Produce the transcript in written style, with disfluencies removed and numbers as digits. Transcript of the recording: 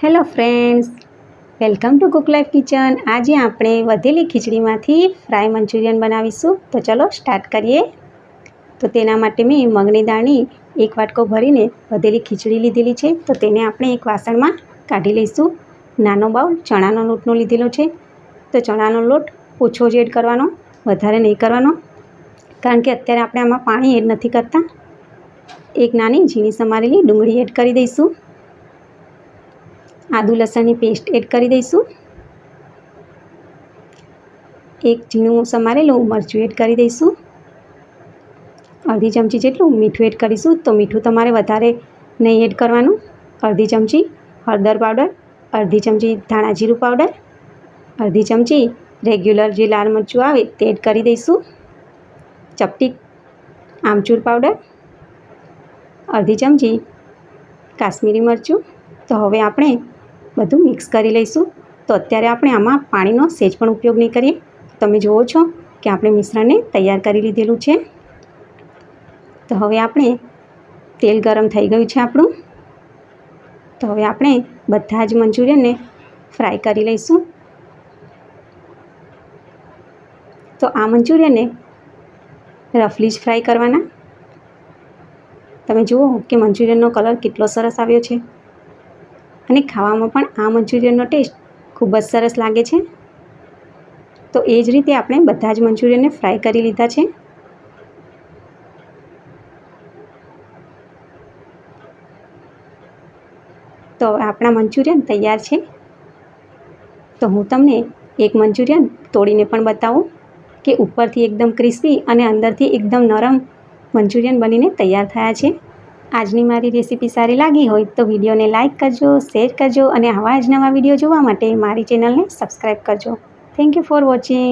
Hello friends, welcome to cook life kitchen. આજે આપણે વધેલી ખીચડીમાંથી ફ્રાય મંચુરિયન બનાવીશું. તો ચલો સ્ટાર્ટ કરીએ. તો તેના માટે મેં મગની દાળની એક વાટકો ભરીને વધેલી ખીચડી લીધેલી છે. તો તેને આપણે એક વાસણમાં કાઢી લઈશું. નાનો બાઉલ ચણાનો લોટનો લીધેલો છે. તો ચણાનો લોટ ઓછો જ એડ કરવાનો, વધારે નહીં કરવાનો, કારણ કે અત્યારે આપણે આમાં પાણી એડ નથી કરતા. એક નાની ઝીણી સમારેલી ડુંગળી એડ કરી દઈશું. આદુ લસણની પેસ્ટ એડ કરી દઈશું. એક ઝીણું સમારેલું મરચું એડ કરી દઈશું. અડધી ચમચી જેટલું મીઠું એડ કરીશું. તો મીઠું તમારે વધારે નહીં એડ કરવાનું. અડધી ચમચી હળદર પાવડર, અડધી ચમચી ધાણા જીરું પાવડર, અડધી ચમચી રેગ્યુલર જે લાલ મરચું આવે તે એડ કરી દઈશું. ચપટી આમચૂર પાવડર, અડધી ચમચી કાશ્મીરી મરચું. તો હવે આપણે બધું મિક્સ કરી લઈશું. તો અત્યારે આપણે આમાં પાણીનો સહેજ પણ ઉપયોગ નહીં કરીએ. તમે જુઓ છો કે આપણે મિશ્રણને તૈયાર કરી લીધેલું છે. તો હવે આપણે તેલ ગરમ થઈ ગયું છે આપણું. તો હવે આપણે બધા જ મંચુરિયનને ફ્રાય કરી લઈશું. તો આ મંચુરિયનને રફલી જ ફ્રાય કરવાના. તમે જુઓ કે મંચુરિયનનો કલર કેટલો સરસ આવ્યો છે અને ખાવામાં પણ આ મંચુરિયનનો ટેસ્ટ ખૂબ જ સરસ લાગે છે. તો એ જ રીતે આપણે બધા જ મંચુરિયનને ફ્રાય કરી લીધા છે. તો આપણા મંચુરિયન તૈયાર છે. તો હું તમને એક મંચુરિયન તોડીને પણ બતાવું કે ઉપરથી એકદમ ક્રિસ્પી અને અંદરથી એકદમ નરમ મંચુરિયન બનીને તૈયાર થયા છે. આજની મારી રેસીપી સારી લાગી હોય તો વિડીયોને લાઇક કરજો, શેર કરજો અને આવા જ નવા વિડીયો જોવા માટે મારી ચેનલને સબસ્ક્રાઈબ કરજો. Thank you for watching.